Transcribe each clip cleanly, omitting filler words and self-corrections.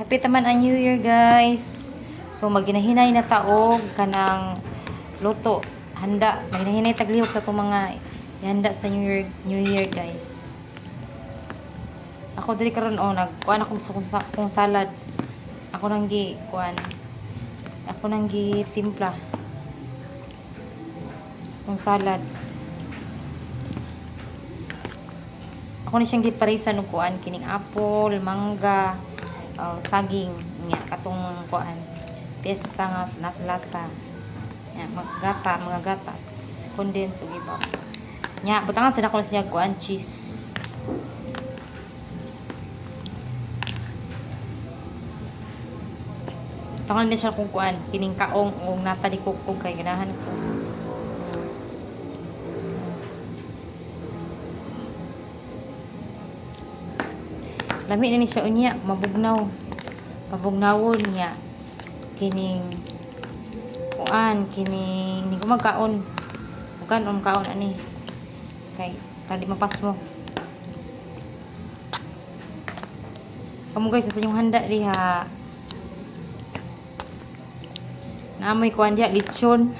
Hapit naman ang New Year, guys. So maginahinay na taog kanang luto, handa. Maginahinay taglihok sa itong mga ihanda sa New Year, guys. Ako dili karon nagkuan ako sa kung salad. Ako nang kuan. Ako nang timpla. Kung salad. Ako ni siyang giparisan og kuan kining apple, mangga, saging nya katong kuan. Pesta nga nasa lata. Nya mga gatas, condense ug iba. Nya butangan sa dako siya kuan cheese. Tangan na siya kung kuan kining kaong og nata di kukog kay ganahan ko. Lami na ni siya unya, mabugnaw. Pabugnawon niya. Kining kuan, kining ni gumagkaon. Bukan kaon ani. Kay para di mapas mo. Kamu guys sa inyong handa diha. Naamoy kuan diha lechon.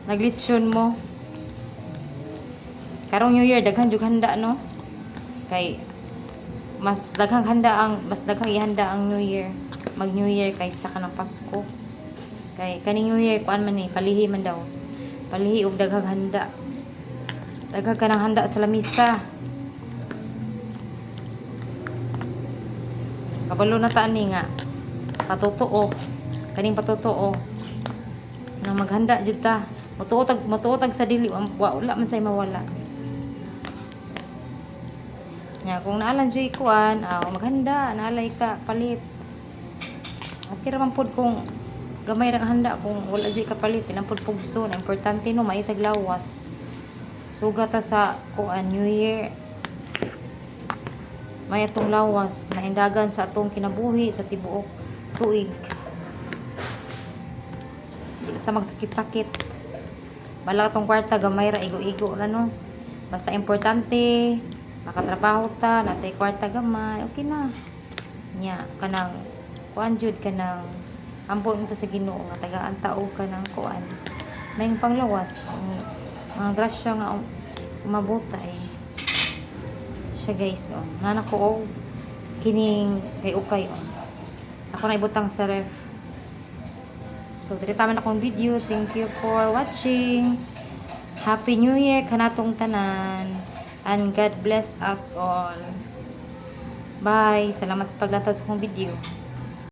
Naglechon mo. Karong New Year daghan jud handa no. Kay mas daghang ihanda ang New Year, mag New Year kaysa kanang Pasko. Kay kaning New Year kuan man ni palihi man daw. Palihi og daghang handa. Daghang kanang handa sa lamisa. Kabalo na ta ani nga patutuo. Kaning patutuo na maghanda jud ta. Mutuotag sa dili wala man say mawala. Nya kung naalan joy kuan, maghanda, naalay ka palit. Okay ra man pud kung gamay ra handa kung wala joy ka palit, inampod pugso, na importante no maitag lawas. Suga ta sa kuan New Year. May atong lawas, maindagan sa atong kinabuhi sa tibuok tuig. Di ta magsakit-sakit. Bala atong kwarta gamay ra igo-igo ra no. Basta importante makatrabaho ta, natay kwarta gamay, okay na. Nya kanang kuan jud kanang ambon ta sa Ginoo nga tagaan taog kanang kuan. May panglawas, mga grasya nga umabota siya guys nana ko kining kay ukay ako na ibutang sa ref. So diri taman akong video. Thank you for watching. Happy New Year kanatong tanan. And God bless us all. Bye. Salamat sa paglatag sa kong video.